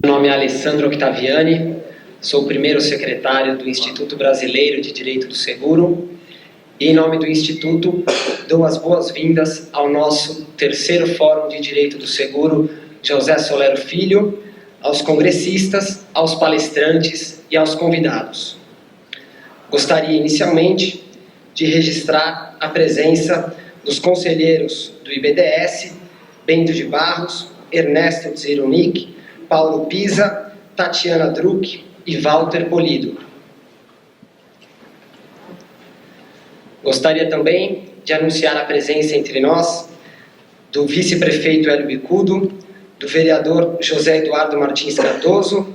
Meu nome é Alessandro Octaviani, sou o primeiro secretário do Instituto Brasileiro de Direito do Seguro e, em nome do Instituto, dou as boas-vindas ao nosso terceiro Fórum de Direito do Seguro José Solero Filho, aos congressistas, aos palestrantes e aos convidados. Gostaria, inicialmente, de registrar a presença dos conselheiros do IBDS, Bento de Barros, Ernesto Zironic, Paulo Pisa, Tatiana Druck e Walter Polido. Gostaria também de anunciar a presença entre nós do vice-prefeito Hélio Bicudo, do vereador José Eduardo Martins Cardoso,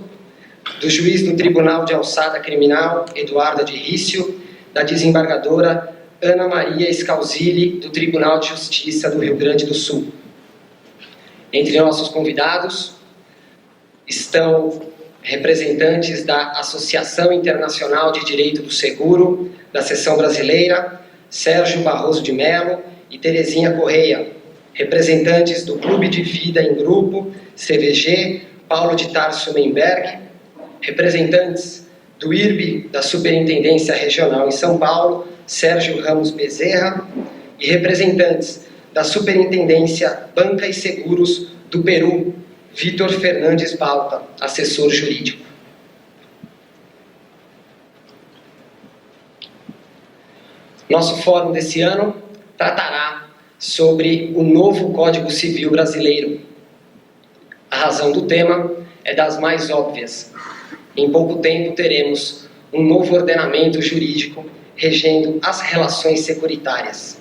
do juiz do Tribunal de Alçada Criminal Eduardo de Rício, da desembargadora Ana Maria Scalzilli, do Tribunal de Justiça do Rio Grande do Sul. Entre nossos convidados estão representantes da Associação Internacional de Direito do Seguro, da Seção Brasileira, Sérgio Barroso de Mello e Terezinha Correia, representantes do Clube de Vida em Grupo, CVG, Paulo de Tarso Menberg, representantes do IRB, da Superintendência Regional em São Paulo, Sérgio Ramos Bezerra, e representantes da Superintendência Banca e Seguros do Peru, Vitor Fernandes Balta, assessor jurídico. Nosso fórum desse ano tratará sobre o novo Código Civil brasileiro. A razão do tema é das mais óbvias. Em pouco tempo teremos um novo ordenamento jurídico regendo as relações securitárias.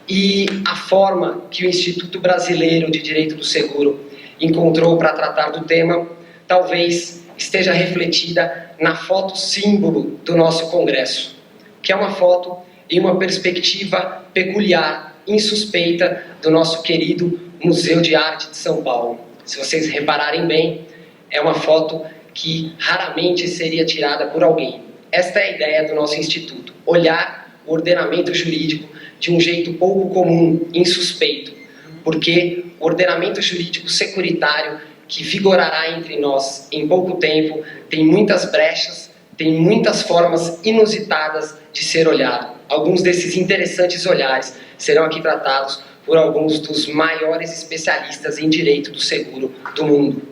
E a forma que o Instituto Brasileiro de Direito do Seguro encontrou para tratar do tema, talvez esteja refletida na foto símbolo do nosso Congresso, que é uma foto em uma perspectiva peculiar, insuspeita, do nosso querido Museu de Arte de São Paulo. Se vocês repararem bem, é uma foto que raramente seria tirada por alguém. Esta é a ideia do nosso Instituto, olhar o ordenamento jurídico de um jeito pouco comum, insuspeito, porque o ordenamento jurídico securitário que vigorará entre nós em pouco tempo tem muitas brechas, tem muitas formas inusitadas de ser olhado. Alguns desses interessantes olhares serão aqui tratados por alguns dos maiores especialistas em direito do seguro do mundo.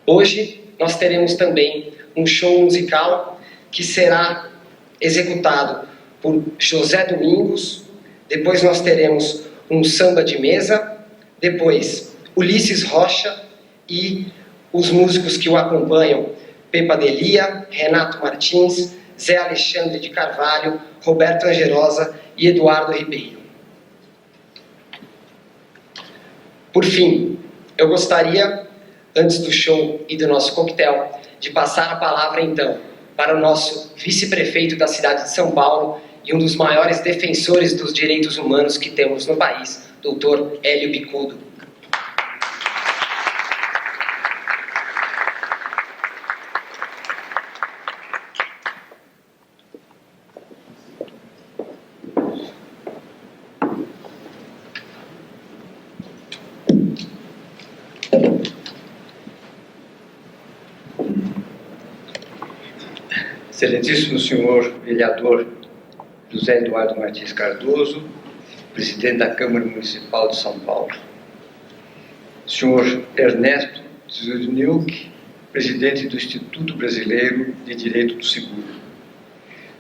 Hoje nós teremos também um show musical que será executado por José Domingos, depois nós teremos um samba de mesa, depois Ulisses Rocha e os músicos que o acompanham, Pepa Delia, Renato Martins, Zé Alexandre de Carvalho, Roberto Angerosa e Eduardo Ribeiro. Por fim, eu gostaria, antes do show e do nosso coquetel, de passar a palavra então para o nosso vice-prefeito da cidade de São Paulo e um dos maiores defensores dos direitos humanos que temos no país, Dr. Hélio Bicudo. Excelentíssimo senhor vereador José Eduardo Martins Cardoso, presidente da Câmara Municipal de São Paulo. Senhor Ernesto Zurniuk, presidente do Instituto Brasileiro de Direito do Seguro.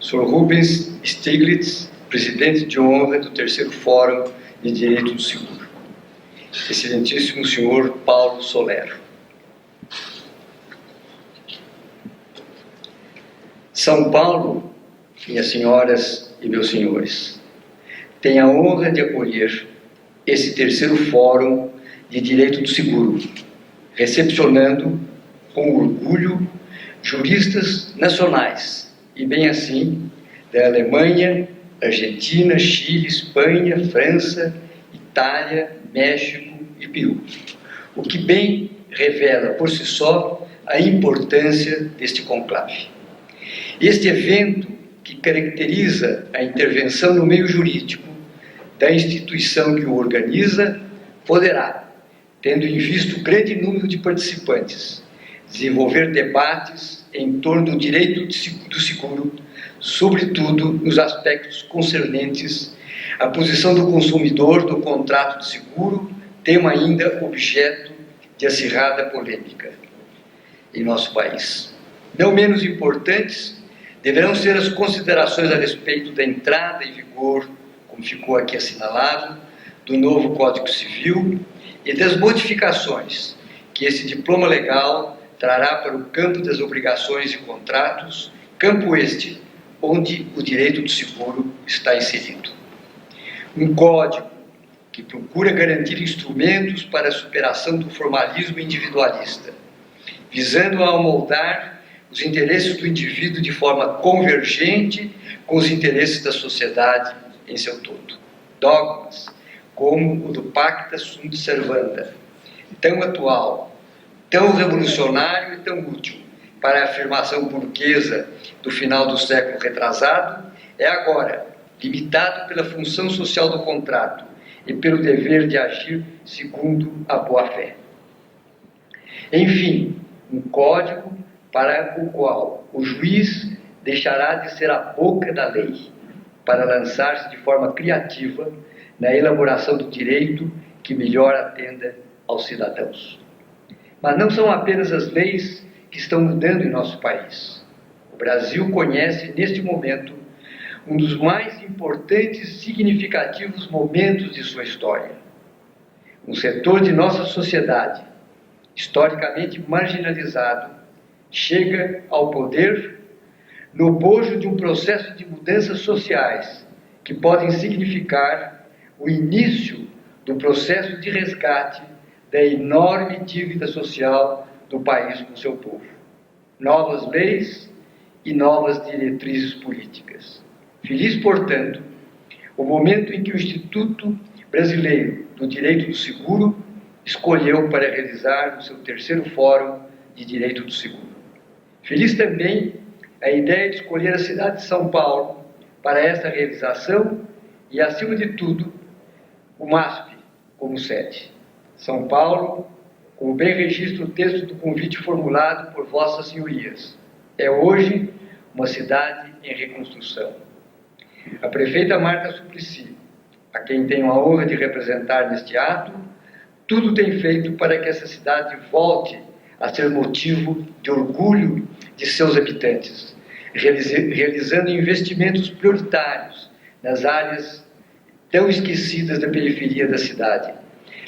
Senhor Rubens Stiglitz, presidente de honra do terceiro Fórum de Direito do Seguro. Excelentíssimo senhor Paulo Solero. São Paulo, minhas senhoras e meus senhores, tem a honra de acolher esse terceiro Fórum de Direito do Seguro, recepcionando com orgulho juristas nacionais, e bem assim, da Alemanha, Argentina, Chile, Espanha, França, Itália, México e Peru, o que bem revela por si só a importância deste conclave. Este evento, que caracteriza a intervenção no meio jurídico da instituição que o organiza, poderá, tendo em vista o grande número de participantes, desenvolver debates em torno do direito do seguro, sobretudo nos aspectos concernentes à posição do consumidor do contrato de seguro, tema ainda objeto de acirrada polêmica em nosso país. Não menos importantes deverão ser as considerações a respeito da entrada em vigor, como ficou aqui assinalado, do novo Código Civil e das modificações que esse diploma legal trará para o campo das obrigações e contratos, campo este onde o direito do seguro está inserido. Um código que procura garantir instrumentos para a superação do formalismo individualista, visando a amoldar os interesses do indivíduo de forma convergente com os interesses da sociedade em seu todo. Dogmas como o do Pacta Sunt Servanda, tão atual, tão revolucionário e tão útil para a afirmação burguesa do final do século retrasado, é agora limitado pela função social do contrato e pelo dever de agir segundo a boa-fé. Enfim, um código para o qual o juiz deixará de ser a boca da lei, para lançar-se de forma criativa na elaboração do direito que melhor atenda aos cidadãos. Mas não são apenas as leis que estão mudando em nosso país. O Brasil conhece, neste momento, um dos mais importantes e significativos momentos de sua história. Um setor de nossa sociedade, historicamente marginalizado, chega ao poder no bojo de um processo de mudanças sociais que podem significar o início do processo de resgate da enorme dívida social do país com seu povo. Novas leis e novas diretrizes políticas. Feliz, portanto, o momento em que o Instituto Brasileiro do Direito do Seguro escolheu para realizar o seu terceiro Fórum de Direito do Seguro. Feliz também a ideia de escolher a cidade de São Paulo para esta realização e, acima de tudo, o MASP como sede. São Paulo, como bem registra o texto do convite formulado por vossas senhorias, é hoje uma cidade em reconstrução. A prefeita Marta Suplicy, a quem tenho a honra de representar neste ato, tudo tem feito para que essa cidade volte a ser motivo de orgulho de seus habitantes, realizando investimentos prioritários nas áreas tão esquecidas da periferia da cidade,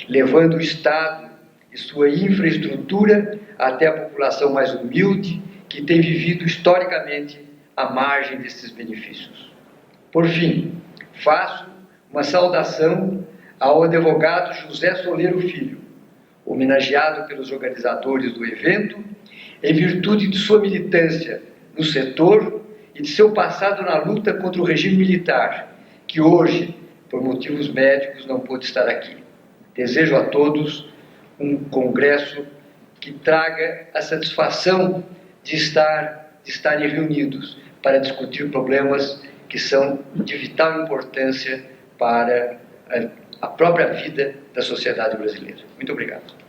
levando o Estado e sua infraestrutura até a população mais humilde que tem vivido historicamente à margem desses benefícios. Por fim, faço uma saudação ao advogado José Soleiro Filho, homenageado pelos organizadores do evento, em virtude de sua militância no setor e de seu passado na luta contra o regime militar, que hoje, por motivos médicos, não pôde estar aqui. Desejo a todos um congresso que traga a satisfação de estarem reunidos para discutir problemas que são de vital importância para a própria vida da sociedade brasileira. Muito obrigado.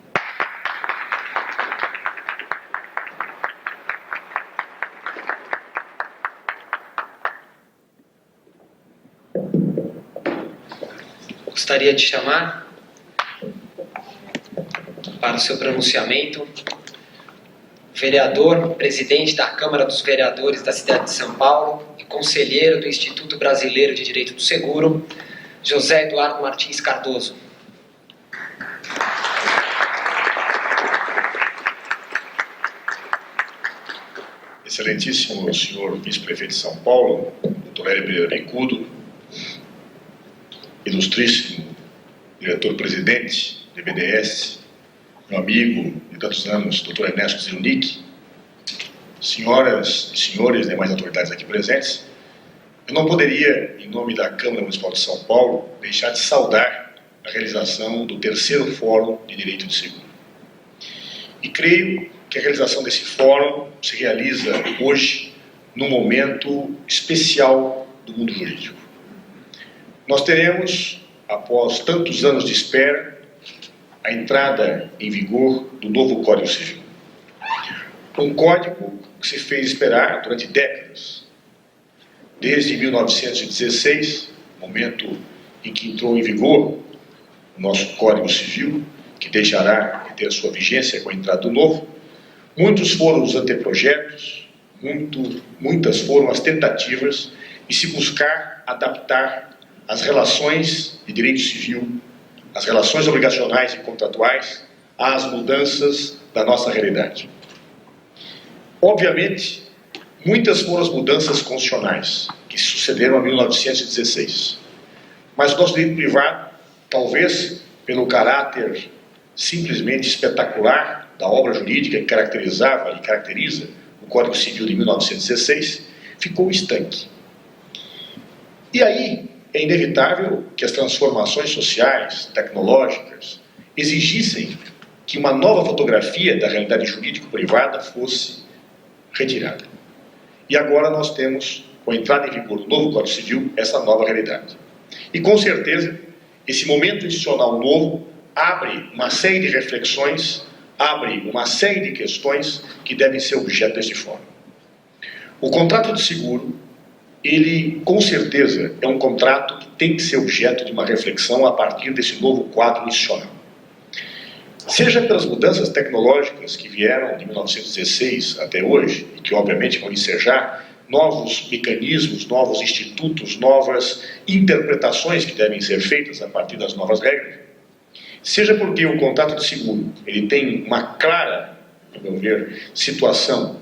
Gostaria de chamar para o seu pronunciamento o vereador, presidente da Câmara dos Vereadores da cidade de São Paulo e conselheiro do Instituto Brasileiro de Direito do Seguro, José Eduardo Martins Cardoso. Excelentíssimo senhor vice-prefeito de São Paulo, Dr. Hélio Pereira Bicudo, ilustríssimo diretor-presidente do BNDES, meu amigo de tantos anos, Dr. Ernesto Zilnick, senhoras e senhores, demais autoridades aqui presentes, eu não poderia, em nome da Câmara Municipal de São Paulo, deixar de saudar a realização do terceiro Fórum de Direito do Seguro. E creio que a realização desse fórum se realiza hoje num momento especial do mundo jurídico. Nós teremos, após tantos anos de espera, a entrada em vigor do novo Código Civil. Um código que se fez esperar durante décadas. Desde 1916, momento em que entrou em vigor o nosso Código Civil, que deixará de ter sua vigência com a entrada do novo, muitos foram os anteprojetos, muitas foram as tentativas de se buscar adaptar as relações de direito civil, as relações obrigacionais e contratuais às mudanças da nossa realidade. Obviamente, muitas foram as mudanças constitucionais que sucederam a 1916. Mas o nosso direito privado, talvez pelo caráter simplesmente espetacular da obra jurídica que caracterizava e caracteriza o Código Civil de 1916, ficou estanque. E aí é inevitável que as transformações sociais, tecnológicas, exigissem que uma nova fotografia da realidade jurídico-privada fosse retirada. E agora nós temos, com a entrada em vigor do novo Código Civil, essa nova realidade. E com certeza, esse momento institucional novo abre uma série de reflexões, abre uma série de questões que devem ser objeto deste fórum. O contrato de seguro, ele com certeza é um contrato que tem que ser objeto de uma reflexão a partir desse novo quadro institucional. Seja pelas mudanças tecnológicas que vieram de 1916 até hoje, e que obviamente vão ensejar novos mecanismos, novos institutos, novas interpretações que devem ser feitas a partir das novas regras, seja porque o contrato de seguro ele tem uma clara, a meu ver, situação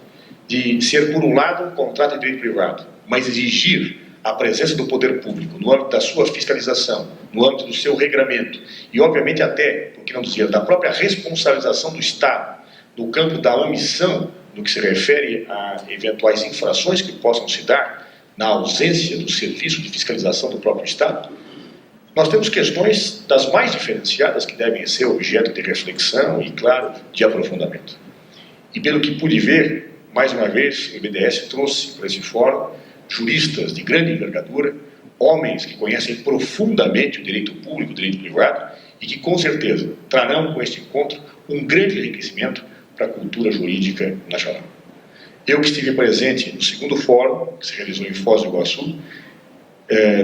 de ser, por um lado, um contrato de direito privado, mas exigir a presença do poder público no âmbito da sua fiscalização, no âmbito do seu regramento e, obviamente, até, por que não dizer, da própria responsabilização do Estado no campo da omissão no que se refere a eventuais infrações que possam se dar na ausência do serviço de fiscalização do próprio Estado, nós temos questões das mais diferenciadas que devem ser objeto de reflexão e, claro, de aprofundamento. E pelo que pude ver, mais uma vez, o BDS trouxe para esse fórum juristas de grande envergadura, homens que conhecem profundamente o direito público, o direito privado, e que com certeza trarão com este encontro um grande enriquecimento para a cultura jurídica nacional. Eu que estive presente no segundo fórum, que se realizou em Foz do Iguaçu,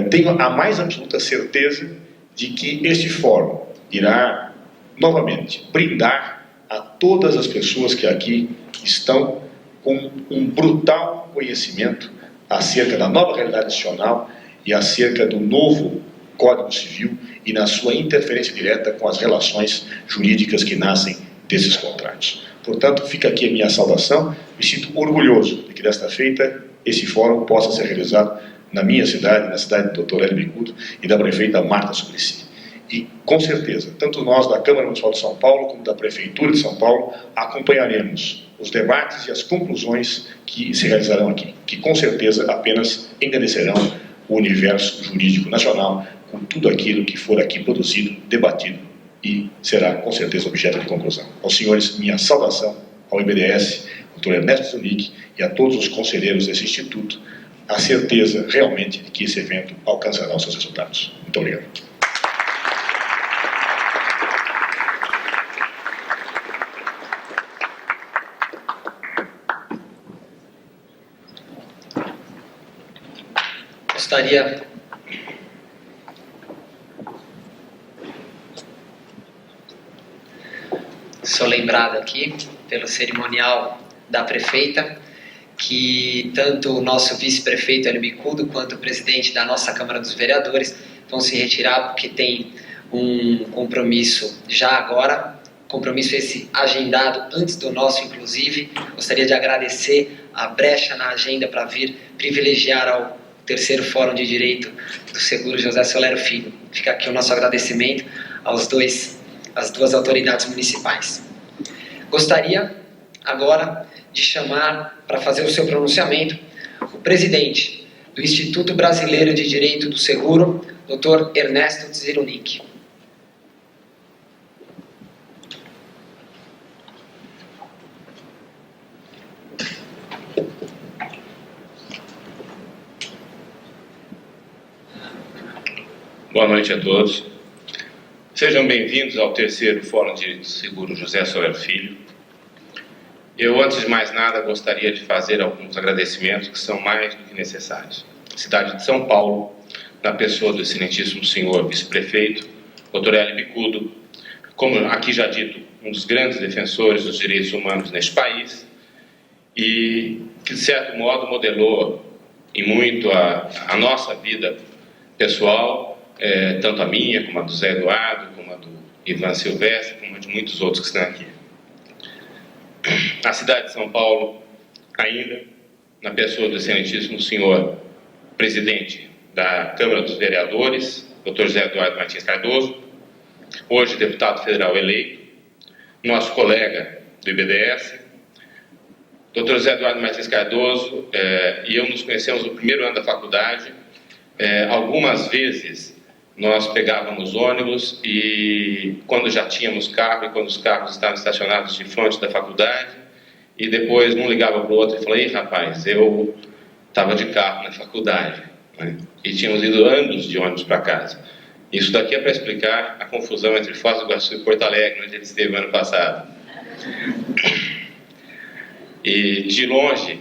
tenho a mais absoluta certeza de que este fórum irá novamente brindar a todas as pessoas que aqui estão com um brutal conhecimento acerca da nova realidade nacional e acerca do novo Código Civil e na sua interferência direta com as relações jurídicas que nascem desses contratos. Portanto, fica aqui a minha saudação. Me sinto orgulhoso de que desta feita esse fórum possa ser realizado na minha cidade, na cidade do Dr. Hélio Bicudo e da prefeita Marta Suplicy. E, com certeza, tanto nós da Câmara Municipal de São Paulo como da Prefeitura de São Paulo acompanharemos os debates e as conclusões que se realizarão aqui, que com certeza apenas engrandecerão o universo jurídico nacional com tudo aquilo que for aqui produzido, debatido e será com certeza objeto de conclusão. Aos senhores, minha saudação ao IBDS, Dr. Ernesto Zunic e a todos os conselheiros desse instituto, a certeza realmente de que esse evento alcançará os seus resultados. Muito obrigado. Gostaria sou lembrado aqui pelo cerimonial da prefeita que tanto o nosso vice-prefeito Hélio Bicudo quanto o presidente da nossa Câmara dos Vereadores vão se retirar porque tem um compromisso já agora, compromisso esse agendado antes do nosso, inclusive. Gostaria de agradecer a brecha na agenda para vir privilegiar ao terceiro Fórum de Direito do Seguro José Solero Filho. Fica aqui o nosso agradecimento às duas autoridades municipais. Gostaria agora de chamar para fazer o seu pronunciamento o presidente do Instituto Brasileiro de Direito do Seguro, Dr. Ernesto Zirunic. Boa noite a todos. Sejam bem-vindos ao terceiro Fórum de Direito Seguro José Soler Filho. Eu, antes de mais nada, gostaria de fazer alguns agradecimentos que são mais do que necessários. A cidade de São Paulo, na pessoa do excelentíssimo senhor vice-prefeito, Dr. Hélio Bicudo, como aqui já dito, um dos grandes defensores dos direitos humanos neste país, e que, de certo modo, modelou em muito a nossa vida pessoal, tanto a minha, como a do Zé Eduardo, como a do Ivan Silvestre, como a de muitos outros que estão aqui. A cidade de São Paulo, ainda, na pessoa do excelentíssimo senhor presidente da Câmara dos Vereadores, Dr. José Eduardo Martins Cardoso, hoje deputado federal eleito, nosso colega do IBDS, Dr. José Eduardo Martins Cardoso e eu nos conhecemos no primeiro ano da faculdade. Algumas vezes nós pegávamos ônibus e quando já tínhamos carro e quando os carros estavam estacionados de frente da faculdade, e depois um ligava para o outro e falava: "Ei, rapaz, eu estava de carro na faculdade", né? E tínhamos ido anos de ônibus para casa. Isso daqui é para explicar a confusão entre Foz do Iguaçu e Porto Alegre, onde ele esteve ano passado. E de longe,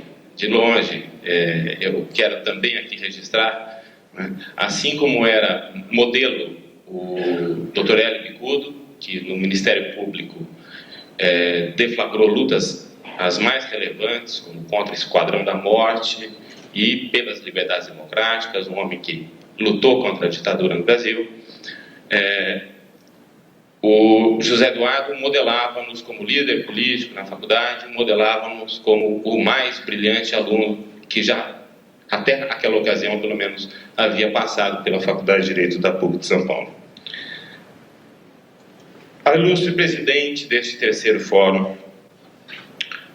eu quero também aqui registrar, né, assim como era modelo o Dr. Hélio Bicudo, que no Ministério Público deflagrou lutas as mais relevantes, como contra o Esquadrão da Morte e pelas liberdades democráticas, um homem que lutou contra a ditadura no Brasil. O José Eduardo modelava-nos como líder político na faculdade, modelava-nos como o mais brilhante aluno que já, até aquela ocasião, pelo menos, havia passado pela Faculdade de Direito da PUC de São Paulo. Ao ilustre presidente deste terceiro fórum,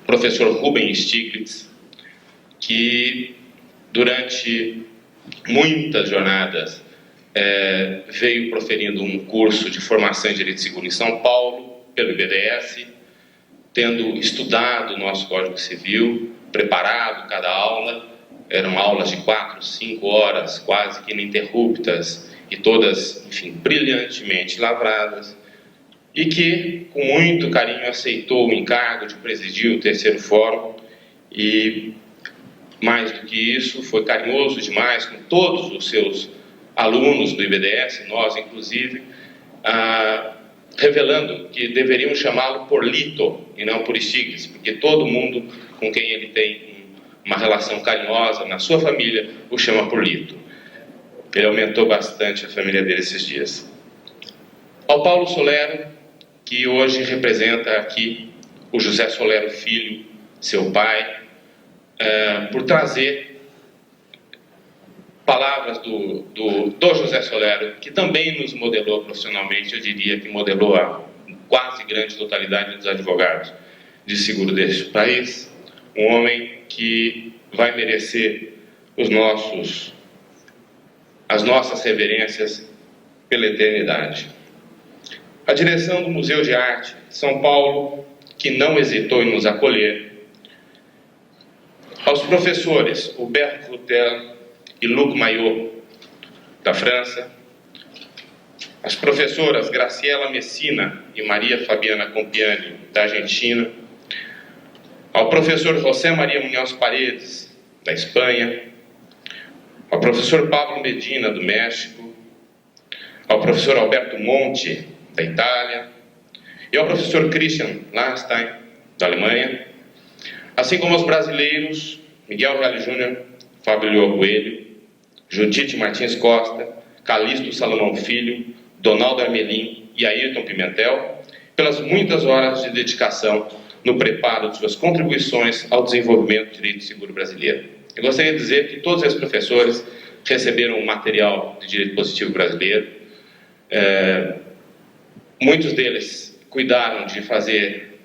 professor Rubem Stiglitz, que durante muitas jornadas veio proferindo um curso de formação em Direito Seguro em São Paulo, pelo IBDS, tendo estudado o nosso Código Civil, preparado cada aula. Eram aulas de 4, 5 horas, quase que ininterruptas, e todas, enfim, brilhantemente lavradas, e que, com muito carinho, aceitou o encargo de presidir o terceiro fórum, e, mais do que isso, foi carinhoso demais com todos os seus alunos do IBDS, nós inclusive, revelando que deveriam chamá-lo por Lito e não por Stiglitz, porque todo mundo com quem ele tem uma relação carinhosa na sua família o chama por Lito. Ele aumentou bastante a família dele esses dias. Ao Paulo Solero, que hoje representa aqui o José Solero Filho, seu pai, por trazer palavras do José Solero, que também nos modelou profissionalmente, eu diria que modelou a quase grande totalidade dos advogados de seguro deste país, um homem que vai merecer as nossas reverências pela eternidade. A direção do Museu de Arte de São Paulo, que não hesitou em nos acolher, aos professores Hubert Coutel e Luc Maillot, da França, as professoras Graciela Messina e Maria Fabiana Compiani, da Argentina, ao professor José Maria Munhoz Paredes, da Espanha, ao professor Pablo Medina, do México, ao professor Alberto Monti, da Itália, e ao professor Christian Lahnstein, da Alemanha, assim como aos brasileiros Miguel Reale Júnior, Fábio Lio Coelho, Judite Martins Costa, Calixto Salomão Filho, Donaldo Armelin e Ayrton Pimentel, pelas muitas horas de dedicação no preparo de suas contribuições ao desenvolvimento do direito seguro brasileiro. Eu gostaria de dizer que todos esses professores receberam um material de direito positivo brasileiro. Muitos deles cuidaram de fazer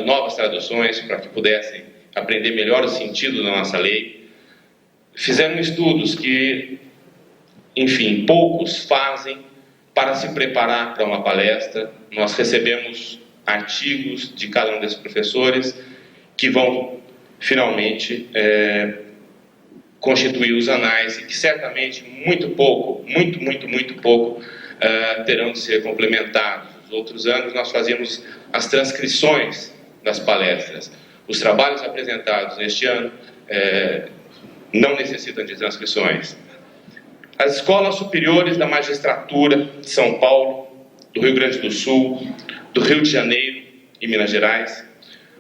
novas traduções para que pudessem aprender melhor o sentido da nossa lei. Fizeram estudos que, enfim, poucos fazem para se preparar para uma palestra. Nós recebemos artigos de cada um desses professores que vão, finalmente, constituir os anais e que certamente muito pouco terão de ser complementados. Nos outros anos, nós fazíamos as transcrições das palestras. Os trabalhos apresentados neste ano não necessitam de transcrições. As escolas superiores da magistratura de São Paulo, do Rio Grande do Sul, do Rio de Janeiro e Minas Gerais,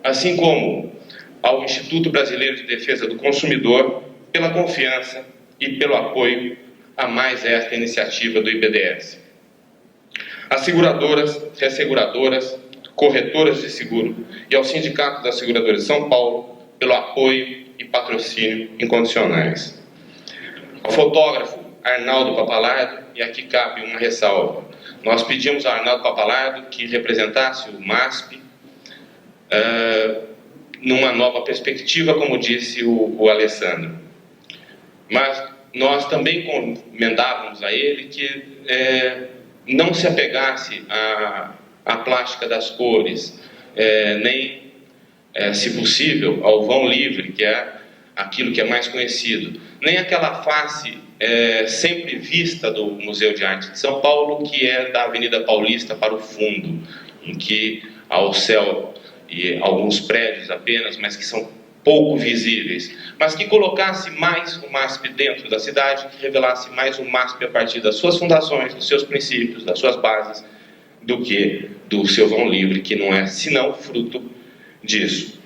assim como ao Instituto Brasileiro de Defesa do Consumidor, pela confiança e pelo apoio a mais esta iniciativa do IBDS. As seguradoras, reasseguradoras, corretoras de seguro e ao Sindicato das Seguradoras de São Paulo pelo apoio e patrocínio incondicionais. Ao fotógrafo Arnaldo Papalardo, e aqui cabe uma ressalva. Nós pedimos ao Arnaldo Papalardo que representasse o MASP numa nova perspectiva, como disse o Alessandro. Mas nós também encomendávamos a ele que não se apegasse à plástica das cores, nem, se possível, ao vão livre, que é aquilo que é mais conhecido, nem aquela face sempre vista do Museu de Arte de São Paulo, que é da Avenida Paulista para o fundo, em que há o céu e alguns prédios apenas, mas que são pouco visíveis, mas que colocasse mais o MASP dentro da cidade, que revelasse mais o MASP a partir das suas fundações, dos seus princípios, das suas bases, do que do seu vão livre, que não é senão fruto disso.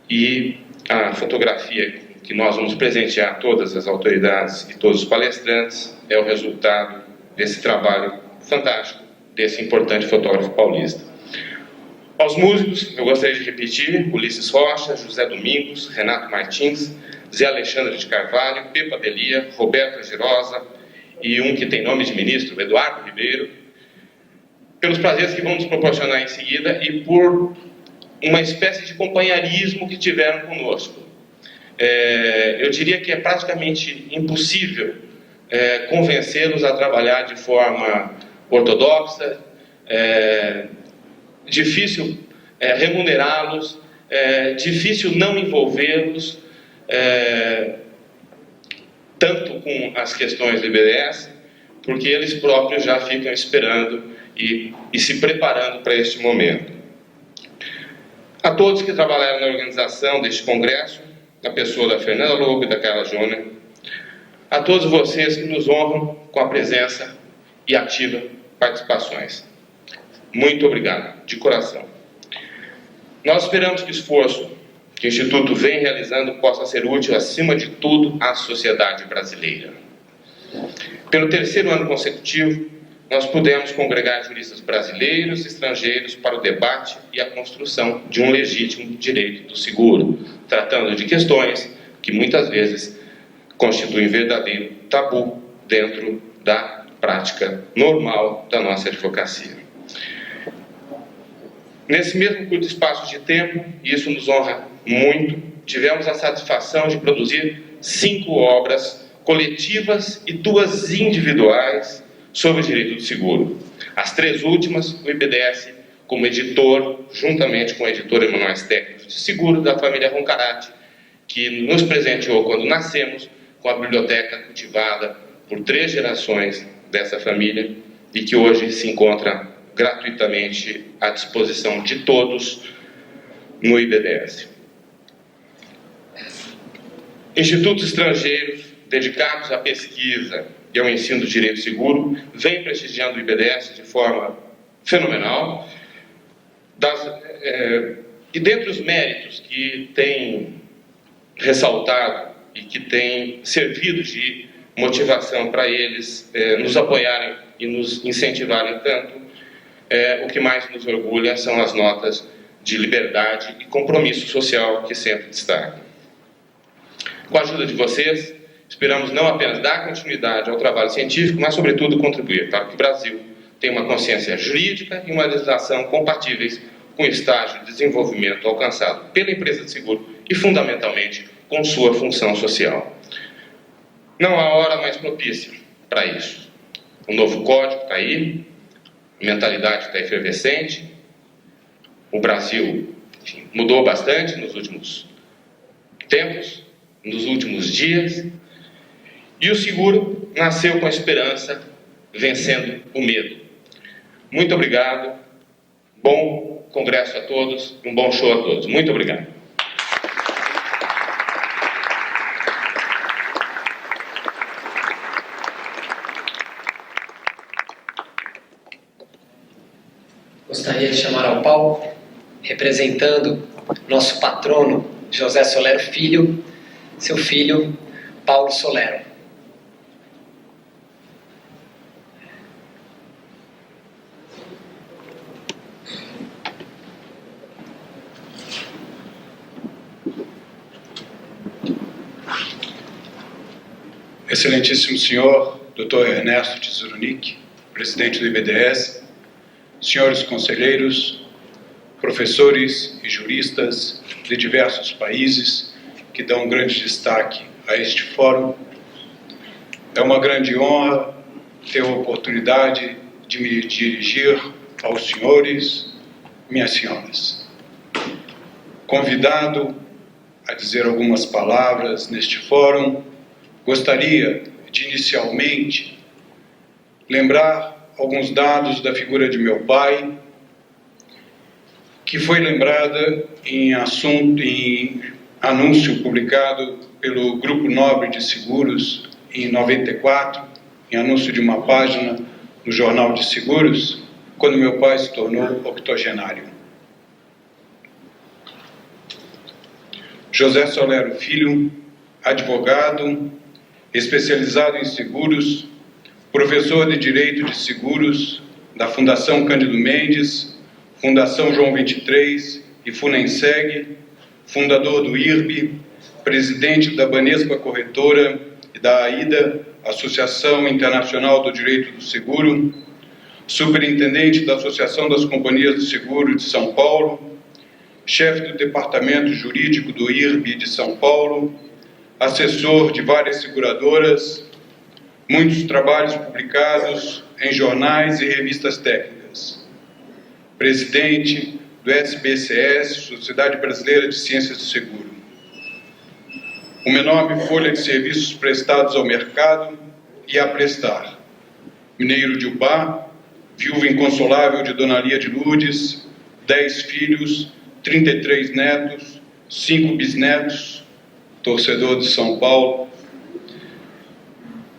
E a fotografia que nós vamos presentear todas as autoridades e todos os palestrantes é o resultado desse trabalho fantástico desse importante fotógrafo paulista. Aos músicos, eu gostaria de repetir: Ulisses Rocha, José Domingos, Renato Martins, Zé Alexandre de Carvalho, Pepa Delia, Roberto Agirosa e um que tem nome de ministro, Eduardo Ribeiro, pelos prazeres que vão nos proporcionar em seguida e por uma espécie de companheirismo que tiveram conosco. Eu diria que é praticamente impossível convencê-los a trabalhar de forma ortodoxa, difícil remunerá-los, difícil não envolvê-los tanto com as questões do IBDS, porque eles próprios já ficam esperando e se preparando para este momento. A todos que trabalharam na organização deste congresso, na pessoa da Fernanda Lobo e da Carla Júnior, a todos vocês que nos honram com a presença e ativa participações. Muito obrigado, de coração. Nós esperamos que o esforço que o Instituto vem realizando possa ser útil, acima de tudo, à sociedade brasileira. Pelo terceiro ano consecutivo, nós pudemos congregar juristas brasileiros e estrangeiros para o debate e a construção de um legítimo direito do seguro, tratando de questões que muitas vezes constituem verdadeiro tabu dentro da prática normal da nossa advocacia. Nesse mesmo curto espaço de tempo, e isso nos honra muito, tivemos a satisfação de produzir 5 obras coletivas e 2 individuais sobre o direito do seguro. As 3 últimas, o IBDS, como editor, juntamente com o editor e manuais técnicos de seguro da família Roncarati, que nos presenteou quando nascemos com a biblioteca cultivada por 3 gerações dessa família e que hoje se encontra gratuitamente à disposição de todos no IBDS. Institutos estrangeiros dedicados à pesquisa e ao ensino do direito seguro vêm prestigiando o IBDS de forma fenomenal. E dentre os méritos que tem ressaltado e que tem servido de motivação para eles nos apoiarem e nos incentivarem tanto, o que mais nos orgulha são as notas de liberdade e compromisso social que sempre destacam. Com a ajuda de vocês, esperamos não apenas dar continuidade ao trabalho científico, mas, sobretudo, contribuir para que o Brasil tenha uma consciência jurídica e uma legislação compatíveis com o estágio de desenvolvimento alcançado pela empresa de seguro e, fundamentalmente, com sua função social. Não há hora mais propícia para isso. O novo código está aí, a mentalidade está efervescente, o Brasil, enfim, mudou bastante nos últimos tempos, nos últimos dias, e o seguro nasceu com a esperança vencendo o medo. Muito obrigado, bom congresso a todos, um bom show a todos. Muito obrigado. Gostaria de chamar ao palco, representando nosso patrono, José Solero Filho, seu filho, Paulo Solero. Excelentíssimo senhor, Dr. Ernesto Tzurunic, presidente do IBDS, senhores conselheiros, professores e juristas de diversos países que dão grande destaque a este fórum. É uma grande honra ter a oportunidade de me dirigir aos senhores, minhas senhoras. Convidado a dizer algumas palavras neste fórum, gostaria de inicialmente lembrar alguns dados da figura de meu pai, que foi lembrada em anúncio publicado pelo Grupo Nobre de Seguros em 94, em anúncio de uma página no Jornal de Seguros, quando meu pai se tornou octogenário. José Solero Filho, advogado, especializado em seguros, professor de Direito de Seguros da Fundação Cândido Mendes, Fundação João 23 e Funenseg, fundador do IRB, presidente da Banespa Corretora e da AIDA, Associação Internacional do Direito do Seguro, superintendente da Associação das Companhias de Seguro de São Paulo, chefe do Departamento Jurídico do IRB de São Paulo, assessor de várias seguradoras, muitos trabalhos publicados em jornais e revistas técnicas, presidente do SBCS, Sociedade Brasileira de Ciências do Seguro. Uma enorme folha de serviços prestados ao mercado e a prestar. Mineiro de Ubá, viúva inconsolável de Dona Lia de Lourdes, 10 filhos, 33 netos, 5 bisnetos, torcedor de São Paulo,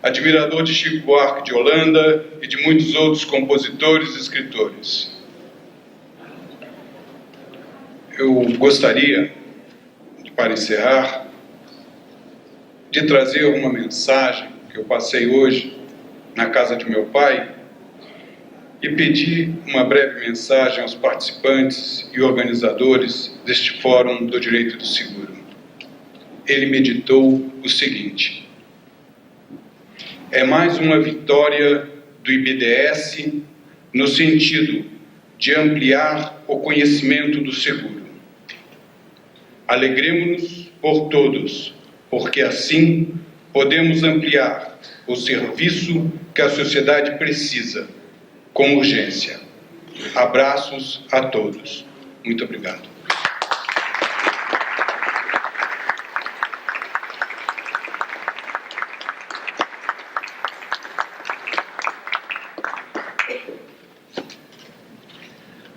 admirador de Chico Buarque de Holanda e de muitos outros compositores e escritores. Eu gostaria, para encerrar, de trazer uma mensagem que eu passei hoje na casa de meu pai e pedir uma breve mensagem aos participantes e organizadores deste Fórum do Direito do Seguro. Ele meditou o seguinte: é mais uma vitória do IBDS no sentido de ampliar o conhecimento do seguro. Alegremo-nos por todos, porque assim podemos ampliar o serviço que a sociedade precisa, com urgência. Abraços a todos. Muito obrigado.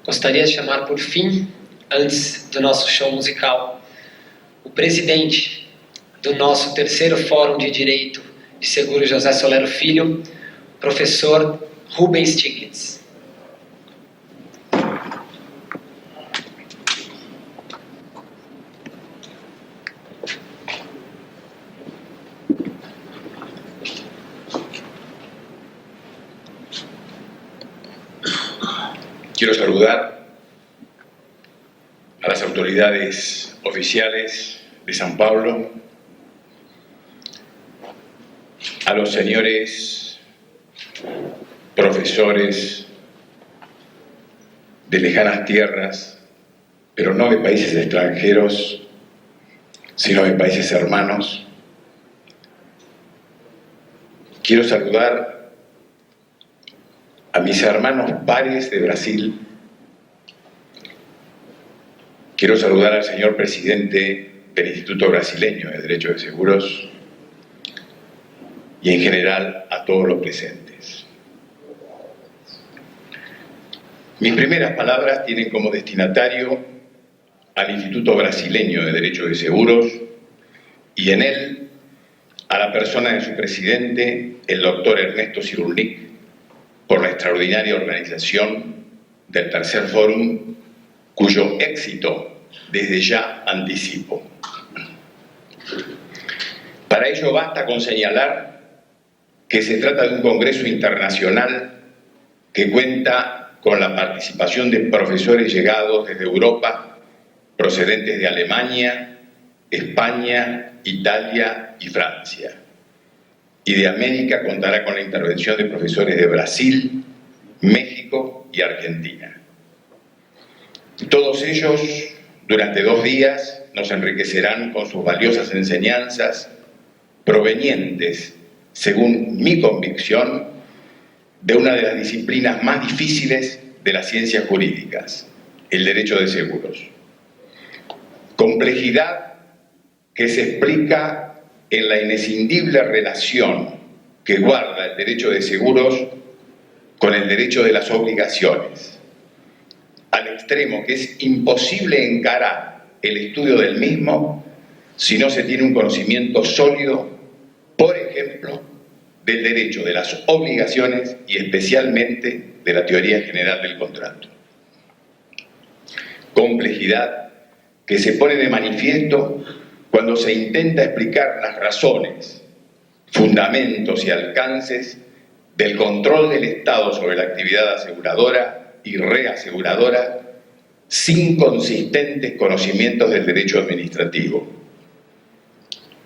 Gostaria de chamar por fim, antes do nosso show musical, o presidente do nosso terceiro Fórum de Direito de Seguro José Solero Filho, professor Rubens Stiglitz. Quiero saludar a las autoridades oficiales de San Pablo, a los señores profesores de lejanas tierras, pero no de países extranjeros, sino de países hermanos. Quiero saludar a mis hermanos pares de Brasil. Quiero saludar al señor presidente del Instituto Brasileño de Derecho de Seguros y en general a todos los presentes. Mis primeras palabras tienen como destinatario al Instituto Brasileño de Derecho de Seguros y en él a la persona de su presidente, el doctor Ernesto Cirulnik, por la extraordinaria organización del tercer fórum, cuyo éxito desde ya anticipo. Para ello basta con señalar que se trata de un congreso internacional que cuenta con la participación de profesores llegados desde Europa, procedentes de Alemania, España, Italia y Francia. Y de América contará con la intervención de profesores de Brasil, México y Argentina. Todos ellos, durante 2 días, nos enriquecerán con sus valiosas enseñanzas provenientes, según mi convicción, de una de las disciplinas más difíciles de las ciencias jurídicas, el derecho de seguros. Complejidad que se explica en la inescindible relación que guarda el derecho de seguros con el derecho de las obligaciones, al extremo que es imposible encarar el estudio del mismo si no se tiene un conocimiento sólido, por ejemplo, del derecho de las obligaciones y especialmente de la teoría general del contrato. Complejidad que se pone de manifiesto cuando se intenta explicar las razones, fundamentos y alcances del control del Estado sobre la actividad aseguradora y reaseguradora sin consistentes conocimientos del derecho administrativo.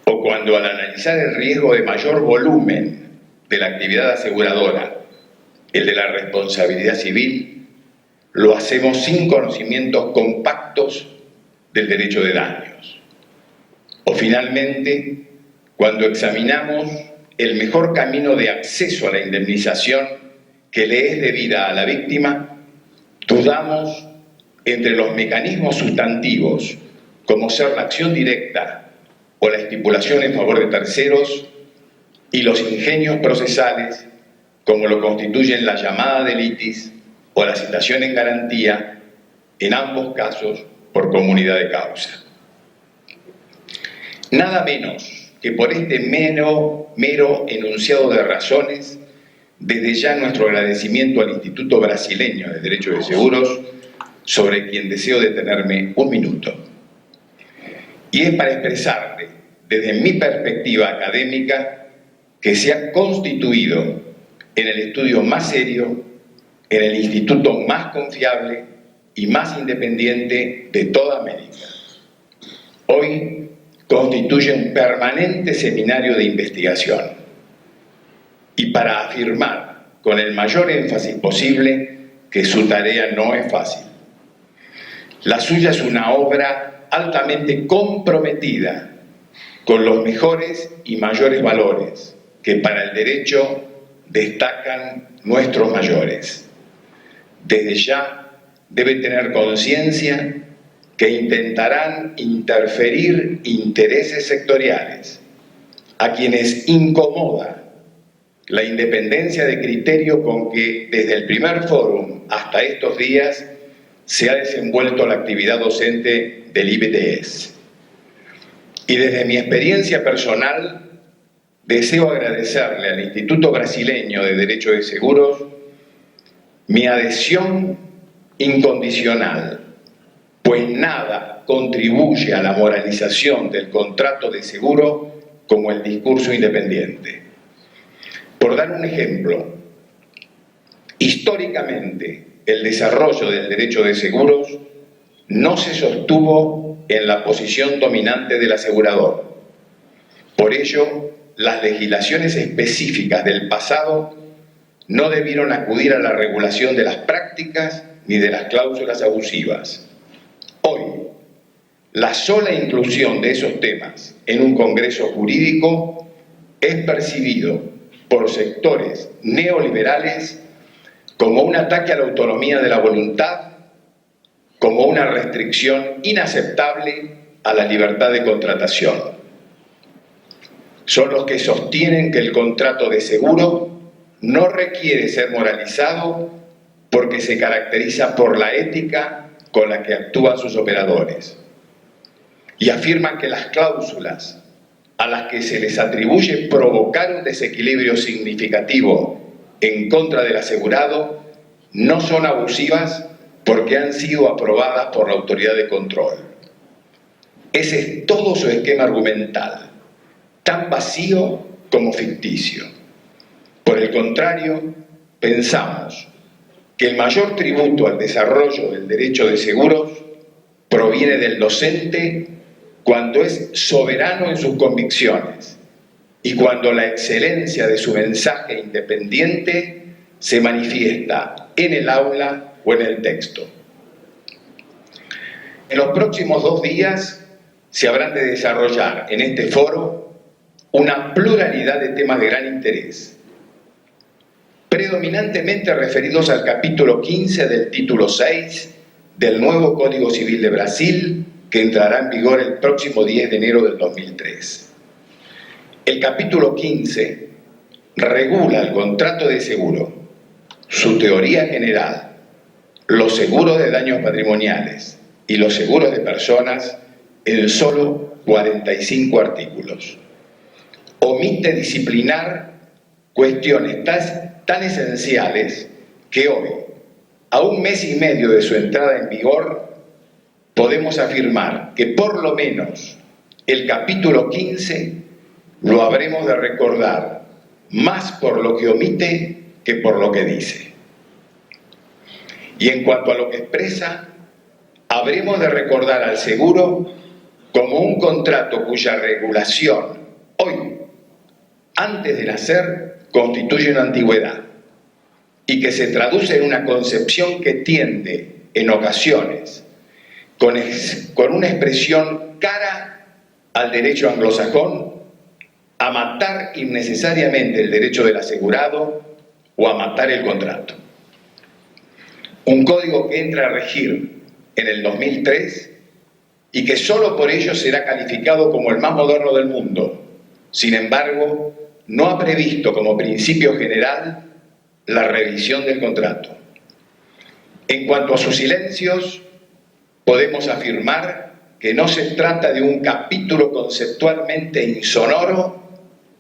O cuando al analizar el riesgo de mayor volumen de la actividad aseguradora, el de la responsabilidad civil, lo hacemos sin conocimientos compactos del derecho de daños. O finalmente, cuando examinamos el mejor camino de acceso a la indemnización que le es debida a la víctima, dudamos entre los mecanismos sustantivos, como ser la acción directa o la estipulación en favor de terceros, y los ingenios procesales, como lo constituyen la llamada de litis o la citación en garantía, en ambos casos por comunidad de causa. Nada menos que por este mero enunciado de razones, desde ya nuestro agradecimiento al Instituto Brasileño de Derecho de Seguros, sobre quien deseo detenerme un minuto. Y es para expresarle, desde mi perspectiva académica, que se ha constituido en el estudio más serio, en el instituto más confiable y más independiente de toda América. Hoy constituye un permanente seminario de investigación. Y para afirmar con el mayor énfasis posible que su tarea no es fácil. La suya es una obra altamente comprometida con los mejores y mayores valores que para el derecho destacan nuestros mayores. Desde ya debe tener conciencia que intentarán interferir intereses sectoriales a quienes incomoda la independencia de criterio con que desde el primer fórum hasta estos días se ha desenvuelto la actividad docente del IBTS. Y desde mi experiencia personal, deseo agradecerle al Instituto Brasileño de Derecho de Seguros mi adhesión incondicional, pues nada contribuye a la moralización del contrato de seguro como el discurso independiente. Por dar un ejemplo, históricamente el desarrollo del derecho de seguros no se sostuvo en la posición dominante del asegurador. Por ello, las legislaciones específicas del pasado no debieron acudir a la regulación de las prácticas ni de las cláusulas abusivas. Hoy, la sola inclusión de esos temas en un congreso jurídico es percibido por sectores neoliberales como un ataque a la autonomía de la voluntad, como una restricción inaceptable a la libertad de contratación. Son los que sostienen que el contrato de seguro no requiere ser moralizado porque se caracteriza por la ética con la que actúan sus operadores. Y afirman que las cláusulas a las que se les atribuye provocar un desequilibrio significativo en contra del asegurado no son abusivas porque han sido aprobadas por la autoridad de control. Ese es todo su esquema argumental, tan vacío como ficticio. Por el contrario, pensamos que el mayor tributo al desarrollo del derecho de seguros proviene del docente cuando es soberano en sus convicciones y cuando la excelencia de su mensaje independiente se manifiesta en el aula o en el texto. En los próximos 2 días se habrán de desarrollar en este foro una pluralidad de temas de gran interés, predominantemente referidos al capítulo 15 del título 6 del nuevo Código Civil de Brasil, que entrará en vigor el próximo 10 de enero del 2003. El capítulo 15 regula el contrato de seguro, su teoría general, los seguros de daños patrimoniales y los seguros de personas en solo 45 artículos. Omite disciplinar cuestiones tan esenciales que hoy, a 1 mes y medio de su entrada en vigor, podemos afirmar que por lo menos el capítulo 15 lo habremos de recordar más por lo que omite que por lo que dice. Y en cuanto a lo que expresa, habremos de recordar al seguro como un contrato cuya regulación hoy, antes de nacer, constituye una antigüedad y que se traduce en una concepción que tiende, en ocasiones, con una expresión cara al derecho anglosajón, a matar innecesariamente el derecho del asegurado o a matar el contrato. Un código que entra a regir en el 2003 y que solo por ello será calificado como el más moderno del mundo. Sin embargo, no ha previsto como principio general la revisión del contrato. En cuanto a sus silencios, podemos afirmar que no se trata de un capítulo conceptualmente insonoro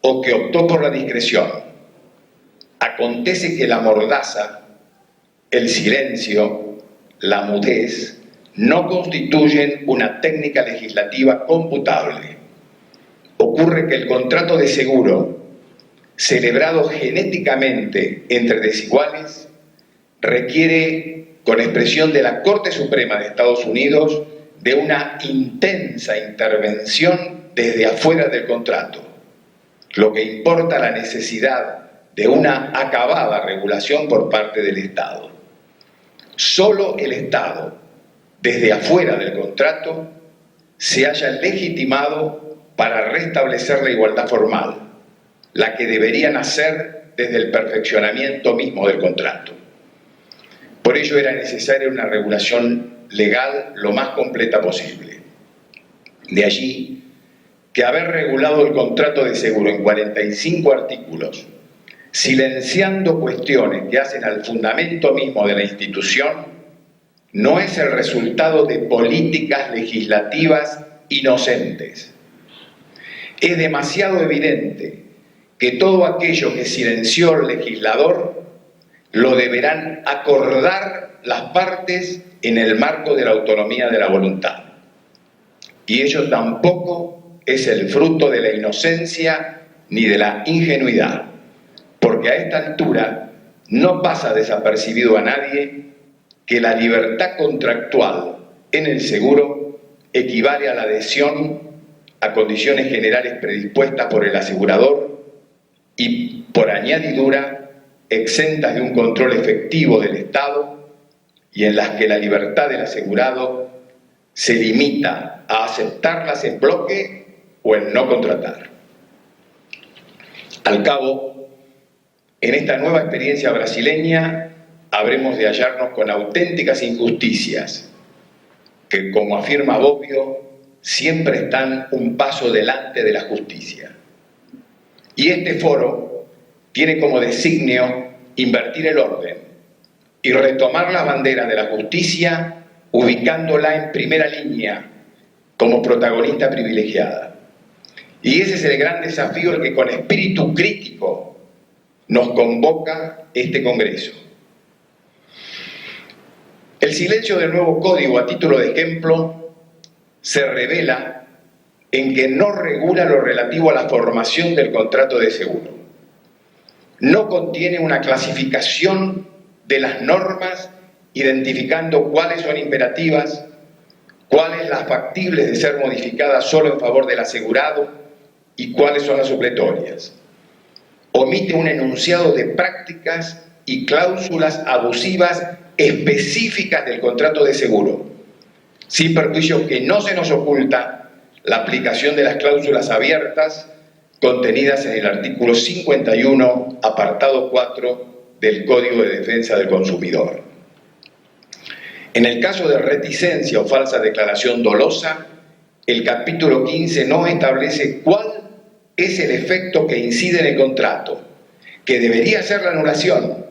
o que optó por la discreción. Acontece que la mordaza, el silencio, la mudez, no constituyen una técnica legislativa computable. Ocurre que el contrato de seguro, celebrado genéticamente entre desiguales, requiere, con expresión de la Corte Suprema de Estados Unidos, de una intensa intervención desde afuera del contrato, lo que importa la necesidad de una acabada regulación por parte del Estado. Solo el Estado, desde afuera del contrato, se haya legitimado para restablecer la igualdad formal, la que debería nacer desde el perfeccionamiento mismo del contrato. Por ello era necesaria una regulación legal lo más completa posible. De allí que haber regulado el contrato de seguro en 45 artículos, silenciando cuestiones que hacen al fundamento mismo de la institución, no es el resultado de políticas legislativas inocentes. Es demasiado evidente que todo aquello que silenció el legislador lo deberán acordar las partes en el marco de la autonomía de la voluntad. Y ello tampoco es el fruto de la inocencia ni de la ingenuidad, porque a esta altura no pasa desapercibido a nadie que la libertad contractual en el seguro equivale a la adhesión a condiciones generales predispuestas por el asegurador y, por añadidura, exentas de un control efectivo del Estado y en las que la libertad del asegurado se limita a aceptarlas en bloque o en no contratar. Al cabo, en esta nueva experiencia brasileña habremos de hallarnos con auténticas injusticias que, como afirma Bobbio, siempre están un paso delante de la justicia. Y este foro tiene como designio invertir el orden, y retomar la bandera de la justicia, ubicándola en primera línea como protagonista privilegiada. Y ese es el gran desafío al que con espíritu crítico nos convoca este Congreso. El silencio del nuevo código, a título de ejemplo, se revela en que no regula lo relativo a la formación del contrato de seguro. No contiene una clasificación de las normas identificando cuáles son imperativas, cuáles las factibles de ser modificadas solo en favor del asegurado y cuáles son las supletorias. Omite un enunciado de prácticas y cláusulas abusivas específicas del contrato de seguro, sin perjuicio que no se nos oculta la aplicación de las cláusulas abiertas contenidas en el artículo 51, apartado 4 del Código de Defensa del Consumidor. En el caso de reticencia o falsa declaración dolosa, el capítulo 15 no establece cuál es el efecto que incide en el contrato, que debería ser la anulación,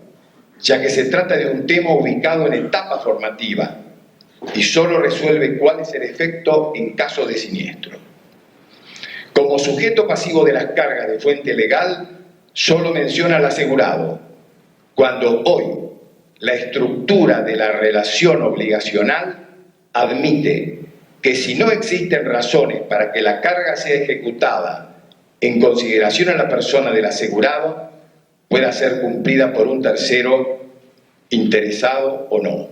ya que se trata de un tema ubicado en etapa formativa y solo resuelve cuál es el efecto en caso de siniestro. Como sujeto pasivo de las cargas de fuente legal, solo menciona al asegurado, cuando hoy la estructura de la relación obligacional admite que si no existen razones para que la carga sea ejecutada en consideración a la persona del asegurado, pueda ser cumplida por un tercero interesado o no.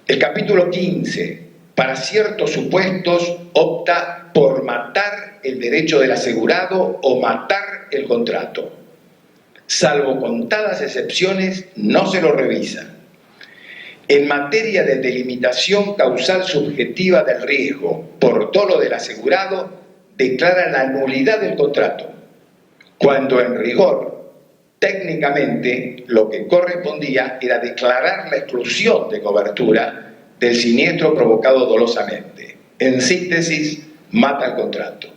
El capítulo 15, para ciertos supuestos, opta por matar el derecho del asegurado o matar el contrato. Salvo contadas excepciones, no se lo revisa. En materia de delimitación causal subjetiva del riesgo por dolo del asegurado, declara la nulidad del contrato, cuando en rigor, técnicamente, lo que correspondía era declarar la exclusión de cobertura del siniestro provocado dolosamente. En síntesis, mata el contrato.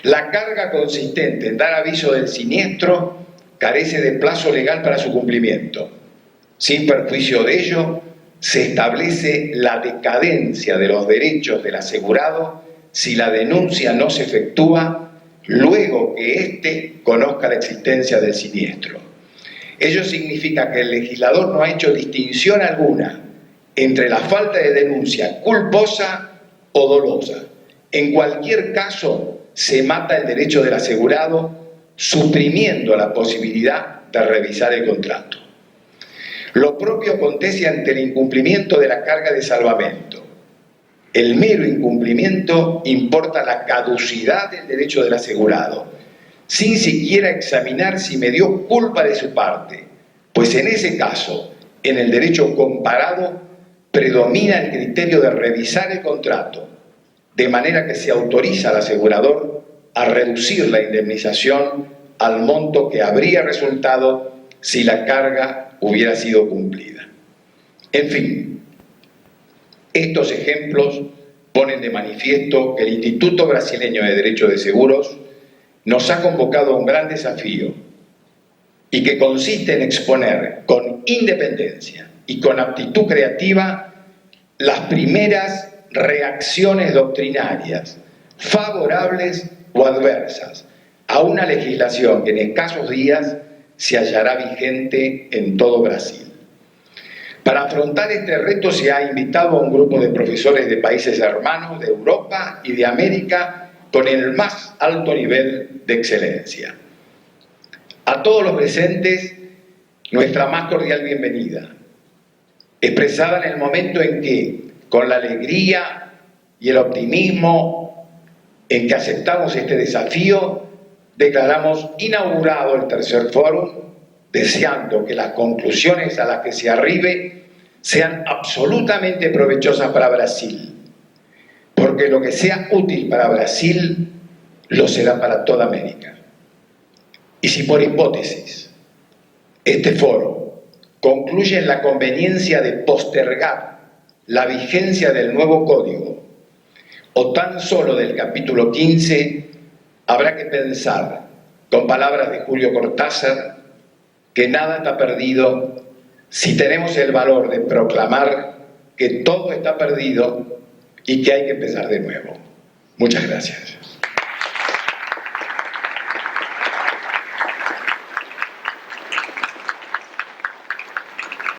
La carga consistente en dar aviso del siniestro carece de plazo legal para su cumplimiento. Sin perjuicio de ello, se establece la decadencia de los derechos del asegurado si la denuncia no se efectúa luego que éste conozca la existencia del siniestro. Ello significa que el legislador no ha hecho distinción alguna entre la falta de denuncia culposa o dolosa. En cualquier caso, se mata el derecho del asegurado, suprimiendo la posibilidad de revisar el contrato. Lo propio acontece ante el incumplimiento de la carga de salvamento. El mero incumplimiento importa la caducidad del derecho del asegurado, sin siquiera examinar si me dio culpa de su parte, pues en ese caso, en el derecho comparado, predomina el criterio de revisar el contrato, de manera que se autoriza al asegurador a reducir la indemnización al monto que habría resultado si la carga hubiera sido cumplida. En fin, estos ejemplos ponen de manifiesto que el Instituto Brasileño de Derecho de Seguros nos ha convocado a un gran desafío y que consiste en exponer con independencia y con aptitud creativa las primeras reacciones doctrinarias, favorables o adversas, a una legislación que en escasos días se hallará vigente en todo Brasil. Para afrontar este reto se ha invitado a un grupo de profesores de países hermanos de Europa y de América con el más alto nivel de excelencia. A todos los presentes, nuestra más cordial bienvenida, expresada en el momento en que, con la alegría y el optimismo en que aceptamos este desafío, declaramos inaugurado el tercer fórum, deseando que las conclusiones a las que se arribe sean absolutamente provechosas para Brasil, porque lo que sea útil para Brasil lo será para toda América. Y si por hipótesis este foro concluye en la conveniencia de postergar la vigencia del nuevo código o tan solo del capítulo 15, habrá que pensar, con palabras de Julio Cortázar, que nada está perdido si tenemos el valor de proclamar que todo está perdido y que hay que empezar de nuevo. Muchas gracias.